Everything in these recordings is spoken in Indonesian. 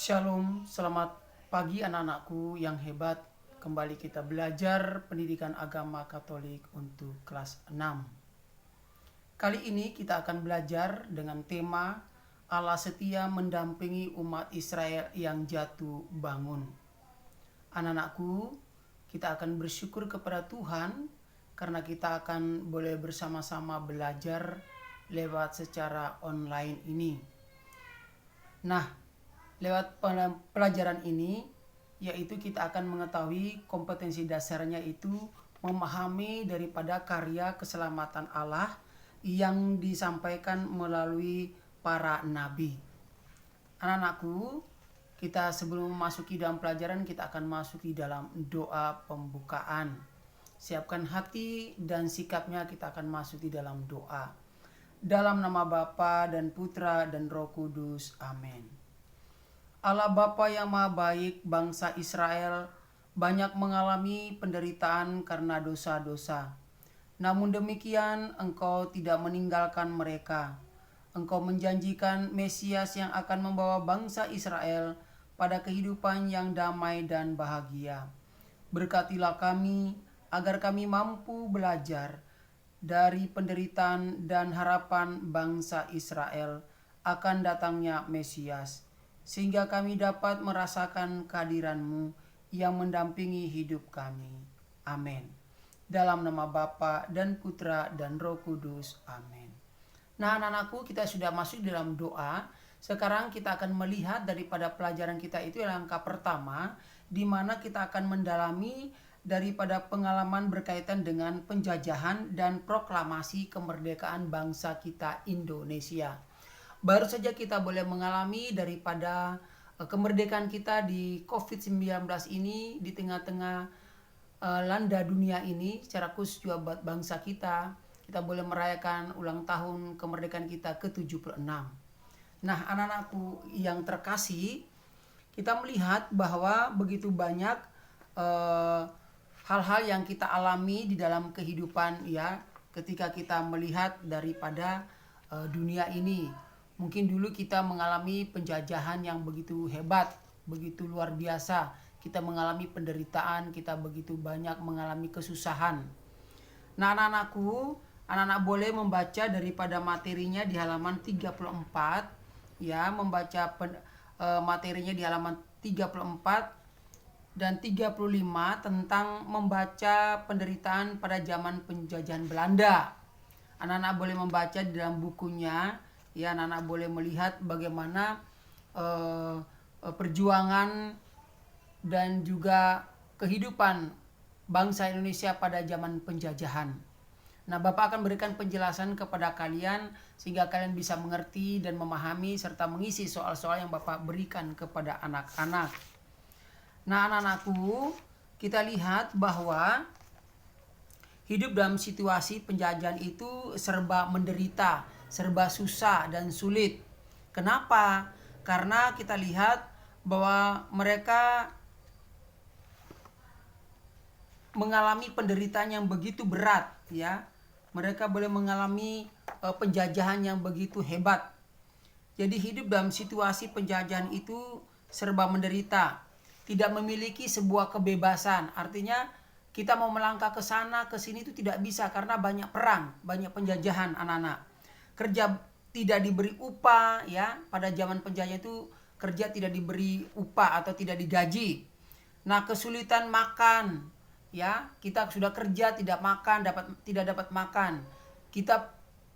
Shalom, selamat pagi anak-anakku yang hebat. Kembali kita belajar pendidikan agama Katolik untuk kelas 6. Kali ini kita akan belajar dengan tema Allah setia mendampingi umat Israel yang jatuh bangun. Anak-anakku, kita akan bersyukur kepada Tuhan karena kita akan boleh bersama-sama belajar lewat secara online ini. Nah, lewat pelajaran ini, yaitu kita akan mengetahui kompetensi dasarnya itu memahami daripada karya keselamatan Allah yang disampaikan melalui para nabi. Anak-anakku, kita sebelum memasuki dalam pelajaran, kita akan masuk di dalam doa pembukaan. Siapkan hati dan sikapnya, kita akan masuk di dalam doa. Dalam nama Bapa dan Putra dan Roh Kudus. Amin. Allah Bapa yang Maha Baik, bangsa Israel banyak mengalami penderitaan karena dosa-dosa. Namun demikian, Engkau tidak meninggalkan mereka. Engkau menjanjikan Mesias yang akan membawa bangsa Israel pada kehidupan yang damai dan bahagia. Berkatilah kami agar kami mampu belajar dari penderitaan dan harapan bangsa Israel akan datangnya Mesias, sehingga kami dapat merasakan kehadiran-Mu yang mendampingi hidup kami. Amin. Dalam nama Bapa dan Putra dan Roh Kudus. Amin. Nah, anak-anakku, kita sudah masuk dalam doa. Sekarang kita akan melihat daripada pelajaran kita itu langkah pertama, di mana kita akan mendalami daripada pengalaman berkaitan dengan penjajahan dan proklamasi kemerdekaan bangsa kita Indonesia. Baru saja kita boleh mengalami daripada kemerdekaan kita di COVID-19 ini, di tengah-tengah landa dunia ini, secara khusus juga buat bangsa kita boleh merayakan ulang tahun kemerdekaan kita ke-76. Nah, anak-anakku yang terkasih, kita melihat bahwa begitu banyak hal-hal yang kita alami di dalam kehidupan ya, ketika kita melihat daripada dunia ini. Mungkin dulu kita mengalami penjajahan yang begitu hebat, begitu luar biasa. Kita mengalami penderitaan, kita begitu banyak mengalami kesusahan. Nah, anak-anakku, anak-anak boleh membaca daripada materinya di halaman 34, ya, membaca materinya di halaman 34 dan 35 tentang membaca penderitaan pada zaman penjajahan Belanda. Anak-anak boleh membaca di dalam bukunya. Ya, anak-anak boleh melihat bagaimana perjuangan dan juga kehidupan bangsa Indonesia pada zaman penjajahan. Nah, Bapak akan berikan penjelasan kepada kalian sehingga kalian bisa mengerti dan memahami serta mengisi soal-soal yang Bapak berikan kepada anak-anak. Nah, anak-anakku, kita lihat bahwa hidup dalam situasi penjajahan itu serba menderita, serba susah dan sulit. Kenapa? Karena kita lihat bahwa mereka mengalami penderitaan yang begitu berat, ya. Mereka boleh mengalami penjajahan yang begitu hebat. Jadi hidup dalam situasi penjajahan itu serba menderita, tidak memiliki sebuah kebebasan. Artinya kita mau melangkah ke sana ke sini itu tidak bisa karena banyak perang, banyak penjajahan anak-anak. Kerja tidak diberi upah, ya. Pada zaman penjajah itu kerja tidak diberi upah atau tidak digaji. Nah, kesulitan makan, ya. Kita sudah kerja tidak makan, tidak dapat makan. Kita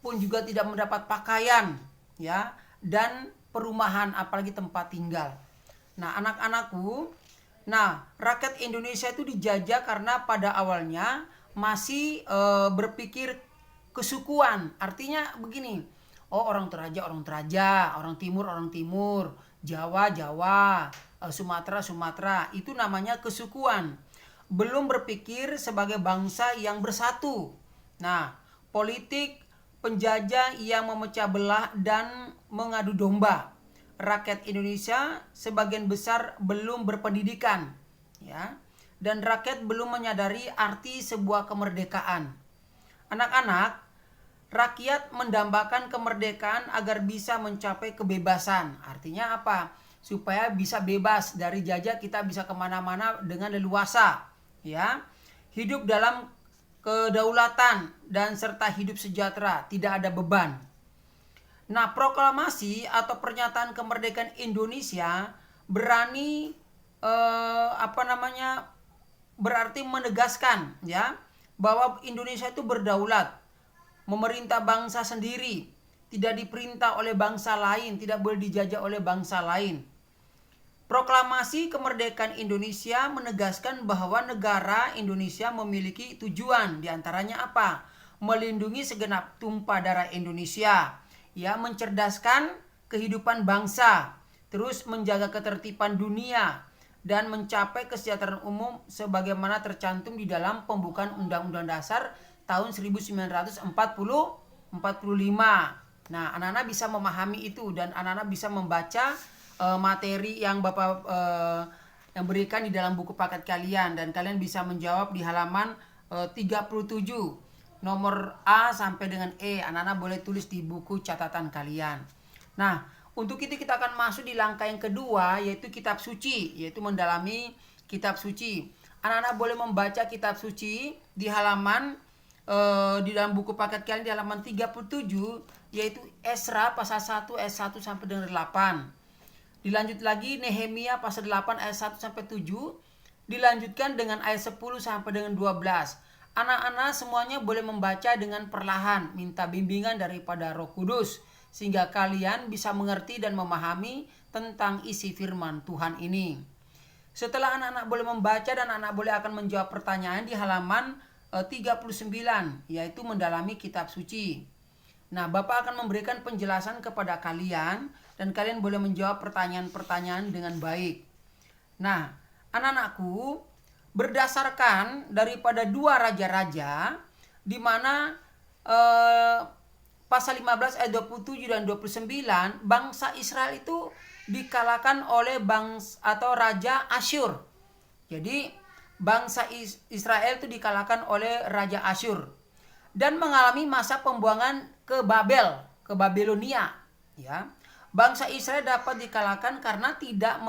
pun juga tidak mendapat pakaian, ya, dan perumahan, apalagi tempat tinggal. Nah, anak-anakku, rakyat Indonesia itu dijajah karena pada awalnya masih berpikir kesukuan. Artinya begini, orang Toraja, orang Timur, Jawa, Sumatera, itu namanya kesukuan. Belum berpikir sebagai bangsa yang bersatu. Nah, politik penjajah yang memecah belah dan mengadu domba. Rakyat Indonesia sebagian besar belum berpendidikan, ya, dan rakyat belum menyadari arti sebuah kemerdekaan. Anak-anak, rakyat mendambakan kemerdekaan agar bisa mencapai kebebasan. Artinya apa? supaya bisa bebas dari jajah, kita bisa kemana-mana dengan leluasa, ya. Hidup dalam kedaulatan dan serta hidup sejahtera, tidak ada beban. Nah, proklamasi atau pernyataan kemerdekaan Indonesia berani berarti menegaskan, ya, bahwa Indonesia itu berdaulat, memerintah bangsa sendiri, tidak diperintah oleh bangsa lain, tidak boleh dijajah oleh bangsa lain. Proklamasi kemerdekaan Indonesia menegaskan bahwa negara Indonesia memiliki tujuan, diantaranya apa? Melindungi segenap tumpah darah Indonesia, ya, mencerdaskan kehidupan bangsa, terus menjaga ketertiban dunia, dan mencapai kesejahteraan umum sebagaimana tercantum di dalam pembukaan Undang-Undang Dasar tahun 1945. Nah, anak-anak bisa memahami itu dan anak-anak bisa membaca materi yang Bapak yang berikan di dalam buku paket kalian, dan kalian bisa menjawab di halaman 37 nomor A sampai dengan E. Anak-anak boleh tulis di buku catatan kalian. Nah, untuk itu kita akan masuk di langkah yang kedua, yaitu kitab suci, yaitu mendalami kitab suci. Anak-anak boleh membaca kitab suci di halaman di dalam buku paket kalian di halaman 37, yaitu Esra pasal 1 ayat 1 sampai dengan 8. Dilanjut lagi Nehemia pasal 8 ayat 1 sampai 7. Dilanjutkan dengan ayat 10 sampai dengan 12. Anak-anak semuanya boleh membaca dengan perlahan, minta bimbingan daripada Roh Kudus, sehingga kalian bisa mengerti dan memahami tentang isi firman Tuhan ini. Setelah anak-anak boleh membaca dan anak-anak boleh akan menjawab pertanyaan di halaman 39, yaitu mendalami kitab suci. Nah, Bapak akan memberikan penjelasan kepada kalian dan kalian boleh menjawab pertanyaan-pertanyaan dengan baik. Nah, anak-anakku, berdasarkan daripada 2 raja-raja, di mana pasal 15 ayat 27 dan 29, bangsa Israel itu dikalahkan oleh bangsa atau raja Asyur. Jadi bangsa Israel itu dikalahkan oleh raja Asyur dan mengalami masa pembuangan ke Babel, ke Babilonia, ya. Bangsa Israel dapat dikalahkan karena tidak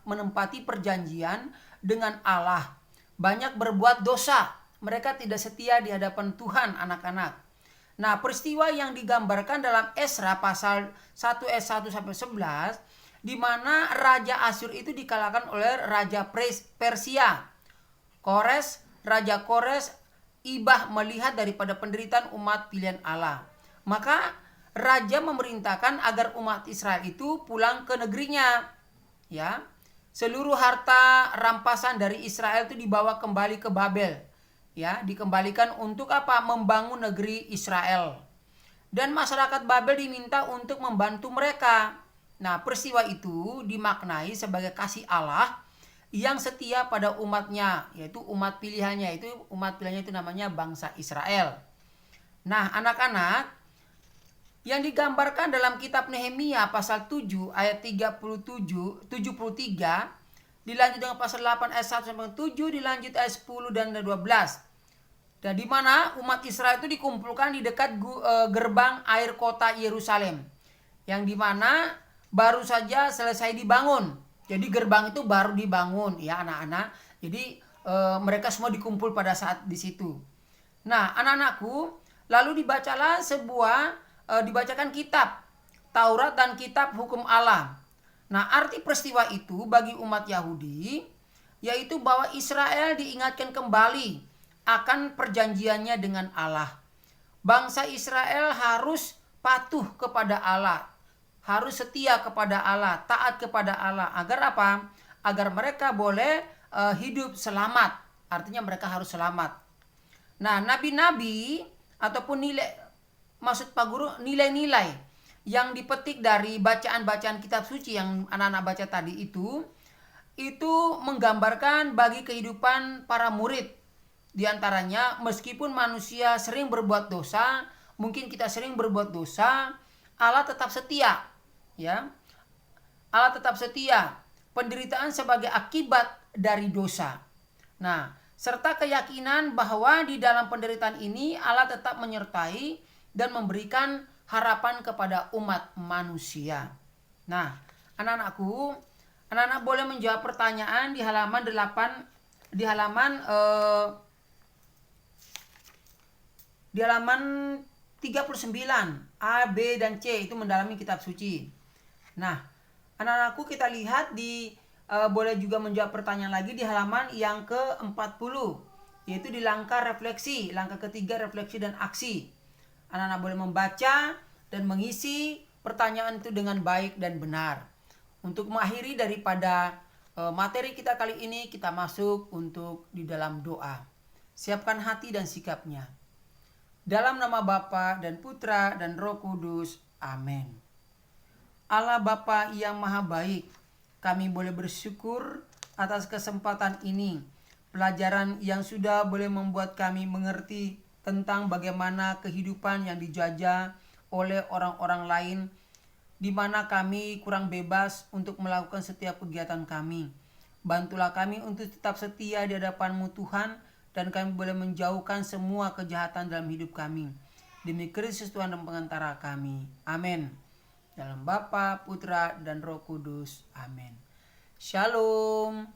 menempati perjanjian dengan Allah. Banyak berbuat dosa. Mereka tidak setia di hadapan Tuhan, anak-anak. Nah, peristiwa yang digambarkan dalam Esra pasal 1 ayat 1 sampai 11, di mana raja Asyur itu dikalahkan oleh raja Persia. Raja Kores ibah melihat daripada penderitaan umat pilihan Allah. Maka raja memerintahkan agar umat Israel itu pulang ke negerinya, ya. Seluruh harta rampasan dari Israel itu dibawa kembali ke Babel, ya, dikembalikan untuk apa? Membangun negeri Israel. Dan masyarakat Babel diminta untuk membantu mereka. Nah, peristiwa itu dimaknai sebagai kasih Allah yang setia pada umatnya, yaitu umat pilihannya, itu namanya bangsa Israel. Nah, anak-anak, yang digambarkan dalam kitab Nehemia pasal 7 ayat 73, dilanjut dengan pasal 8 ayat 1 sampai 7, dilanjut ayat 10 dan 12. Dan di mana umat Israel itu dikumpulkan di dekat gerbang air kota Yerusalem, yang di mana baru saja selesai dibangun. Jadi gerbang itu baru dibangun, ya anak-anak. Jadi mereka semua dikumpul pada saat di situ. Nah, anak-anakku, lalu dibacakan kitab Taurat dan kitab hukum Allah. Nah, arti peristiwa itu bagi umat Yahudi yaitu bahwa Israel diingatkan kembali akan perjanjiannya dengan Allah. Bangsa Israel harus patuh kepada Allah, harus setia kepada Allah, taat kepada Allah. Agar apa? Agar mereka boleh hidup selamat. Artinya mereka harus selamat. Nah, nabi-nabi ataupun nilai-nilai yang dipetik dari bacaan-bacaan kitab suci yang anak-anak baca tadi itu menggambarkan bagi kehidupan para murid. Di antaranya, meskipun manusia sering berbuat dosa, mungkin kita sering berbuat dosa, Allah tetap setia. Ya, Allah tetap setia. Penderitaan sebagai akibat dari dosa. Nah, serta keyakinan bahwa di dalam penderitaan ini Allah tetap menyertai dan memberikan harapan kepada umat manusia. Nah, anak-anakku, Anak-anak boleh menjawab pertanyaan di halaman 8, di halaman 39. A, B, dan C itu mendalami kitab suci. Nah, anak-anakku kita lihat boleh juga menjawab pertanyaan lagi di halaman yang ke-40, yaitu di langkah refleksi, langkah ketiga refleksi dan aksi. Anak-anak boleh membaca dan mengisi pertanyaan itu dengan baik dan benar. Untuk mengakhiri daripada materi kita kali ini, kita masuk untuk di dalam doa. Siapkan hati dan sikapnya. Dalam nama Bapa dan Putra dan Roh Kudus. Amin. Allah Bapa yang maha baik, kami boleh bersyukur atas kesempatan ini. Pelajaran yang sudah boleh membuat kami mengerti tentang bagaimana kehidupan yang dijajah oleh orang-orang lain, di mana kami kurang bebas untuk melakukan setiap kegiatan kami. Bantulah kami untuk tetap setia di hadapan-Mu Tuhan, dan kami boleh menjauhkan semua kejahatan dalam hidup kami. Demi Kristus Tuhan dan pengantara kami. Amin. Dalam Bapa, Putra, dan Roh Kudus. Amin. Shalom.